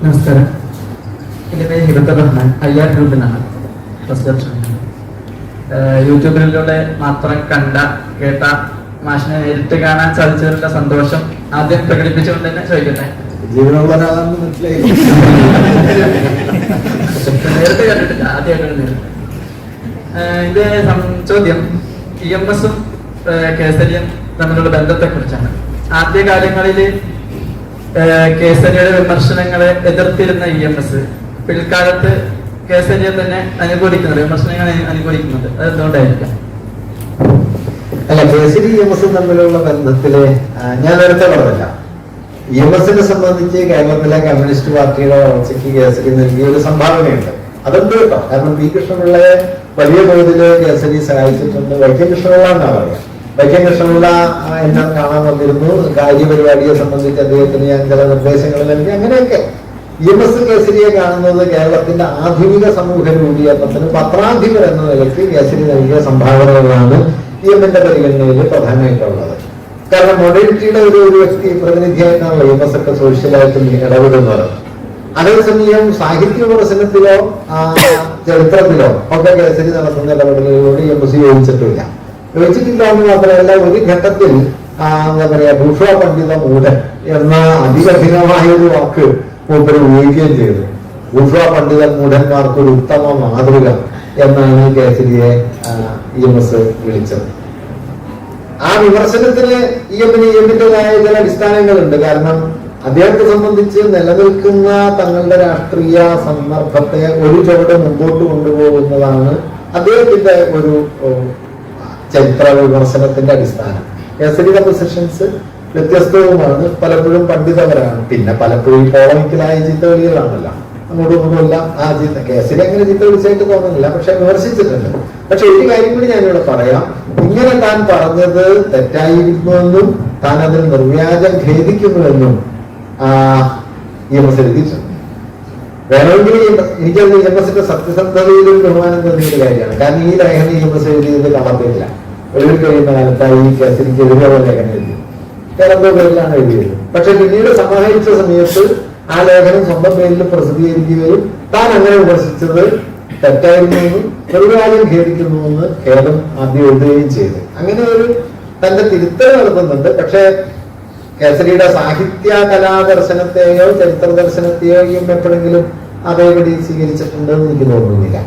നമസ്കാരം. എൻ്റെ പേര് ഹിബത്തുർ റഹ്മാൻ. അയ്യാർ ഗ്രൂപ്പിനാണ് ഫസ്റ്റ് ഓപ്ഷൻ. യൂട്യൂബിലൂടെ മാത്രം കേട്ട മാഷിനെ നേരിട്ട് കാണാൻ സാധിച്ചതിലുള്ള സന്തോഷം ആദ്യം പ്രകടിപ്പിച്ചുകൊണ്ട് തന്നെ ചോദിക്കട്ടെ. നേരിട്ട് കണ്ടിട്ടില്ല, ആദ്യമായിട്ടാണ്. ഇത് ചോദ്യം EMS ഉം കേസരിയും തമ്മിലുള്ള ബന്ധത്തെ കുറിച്ചാണ്. ആദ്യകാലങ്ങളിൽ കേസരിയുടെ വിമർശനങ്ങളെ എതിർത്തിരുന്ന EMS പിൽക്കാലത്ത് കേസരിയെ തന്നെ അനുകൂലിക്കുന്നത്, വിമർശനങ്ങൾ അനുകൂലിക്കുന്നത്, അതെന്തുകൊണ്ടായിരിക്കാം? അല്ല, കേസരി EMS തമ്മിലുള്ള ബന്ധത്തില് ഞാൻ നേരത്തെ പറഞ്ഞില്ല, EMSനെ സംബന്ധിച്ച് കേരളത്തിലെ കമ്മ്യൂണിസ്റ്റ് പാർട്ടിയുടെ വളർച്ചയ്ക്ക് കേസരി നൽകിയ ഒരു സംഭാവനയുണ്ട്. അതുണ്ട് കേട്ടോ. കാരണം പി കൃഷ്ണപിള്ളയെ വലിയ തോതില് കേസരി സഹായിച്ചിട്ടുണ്ട്. വൈക്കം കൃഷ്ണപിള്ള എന്നാ പറയാ. വൈക്കം കൃഷ്ണപിള്ള എന്നെ കാണാൻ വന്നിരുന്നു. കാര്യപരിപാടിയെ സംബന്ധിച്ച് അദ്ദേഹത്തിന് ഞാൻ ചില നിർദ്ദേശങ്ങൾ നൽകി. അങ്ങനെയൊക്കെ EMS കേസരിയെ കാണുന്നത് കേരളത്തിന്റെ ആധുനിക സമൂഹ രൂപീകരണത്തിന് പത്രാധിപർ എന്ന നിലയ്ക്ക് കേസരി നൽകിയ സംഭാവനകളാണ് EMന്റെ പരിഗണനയിൽ പ്രധാനമായിട്ടുള്ളത്. കാരണം മൊഡേണിറ്റിയുടെ ഒരു വ്യക്തി പ്രതിനിധിയായിട്ടാണല്ലോ EMS ഒക്കെ സോഷ്യലായിട്ട് ഇടപെടുന്നത്. അതേസമയം സാഹിത്യ വിമർശനത്തിലോ ചരിത്രത്തിലോ ഒക്കെ കേസരി നടത്തുന്ന ഇടപെടലുകളോട് EMS യോജിച്ചിട്ടില്ല എന്ന് മാത്രമല്ല, ഒരു ഘട്ടത്തിൽ എന്താ പറയാ, ഭൂഷ പണ്ഡിത മൂഢൻ എന്ന അതികഠിനമായ ഒരു വാക്ക് മൂപ്പര് ഉപയോഗിക്കുകയും ചെയ്തു. ഭൂഷ പണ്ഡിത മൂഢന്മാർക്ക് ഒരു ഉത്തമ മാതൃക എന്നാണ് കേസരിയെ EMS വിളിച്ചത്. ആ വിമർശനത്തിന് EMന്റേതായ ചില അടിസ്ഥാനങ്ങളുണ്ട്. കാരണം അദ്ദേഹത്തെ സംബന്ധിച്ച് നിലനിൽക്കുന്ന തങ്ങളുടെ രാഷ്ട്രീയ സന്ദർഭത്തെ ഒരു ചുവട് മുമ്പോട്ട് കൊണ്ടുപോകുന്നതാണ് അദ്ദേഹത്തിന്റെ ഒരു ചരിത്ര വിമർശനത്തിന്റെ അടിസ്ഥാനം. കേസരിയുടെ പൊസിഷൻസ് വ്യത്യസ്തവുമാണ്, പലപ്പോഴും പണ്ഡിതപരമാണ്, പിന്നെ പലപ്പോഴും പോളമിക്കലായ ചിത്തവിളികളാണല്ലോ. അങ്ങോട്ടും ഇങ്ങോട്ടുമില്ല. കേസരി അങ്ങനെ ചിത്തവിളിച്ചായിട്ട് തോന്നുന്നില്ല, പക്ഷെ വിമർശിച്ചിട്ടുണ്ട്. പക്ഷെ ഒരു കാര്യം കൂടി ഞാനിവിടെ പറയാം. ഇങ്ങനെ താൻ പറഞ്ഞത് തെറ്റായിരിക്കുമെന്നും താൻ അതിൽ നിർവ്യാജം ഖേദിക്കുന്നുവെന്നും EMS എഴുതിയിട്ടുണ്ട്. വേണമെങ്കിൽ എനിക്കത് EMSന്റെ സത്യസന്ധതയിലും ബഹുമാനം തോന്നിയൊരു കാര്യമാണ്. കാരണം ഈ ലേഖനം EMS എഴുതിയത് കളത്തില്ല. ഒഴിവിൽ കഴിയുന്ന കാലത്തായി ഈ കേസരിക്ക് എതിരെയുള്ള ലേഖനം എഴുതിയത് കേരള പേരിലാണ് എഴുതിയത്. പക്ഷെ പിന്നീട് സമാഹരിച്ച സമയത്ത് ആ ലേഖനം സ്വന്തം പേരിൽ പ്രസിദ്ധീകരിക്കുകയും താൻ അങ്ങനെ വിമർശിച്ചത് തെറ്റായിരുന്നുവെന്നും നിർവ്യാജം ഖേദിക്കുന്നുവെന്ന് ഖേദം ആദ്യം എഴുതുകയും ചെയ്ത് അങ്ങനെ ഒരു തന്റെ തിരുത്തൽ നടത്തുന്നുണ്ട്. പക്ഷെ കേസരിയുടെ സാഹിത്യ കലാദർശനത്തെയോ ചരിത്ര ദർശനത്തെയോ എപ്പോഴെങ്കിലും അതേപടി സ്വീകരിച്ചിട്ടുണ്ടെന്ന് എനിക്ക് തോന്നുന്നില്ല.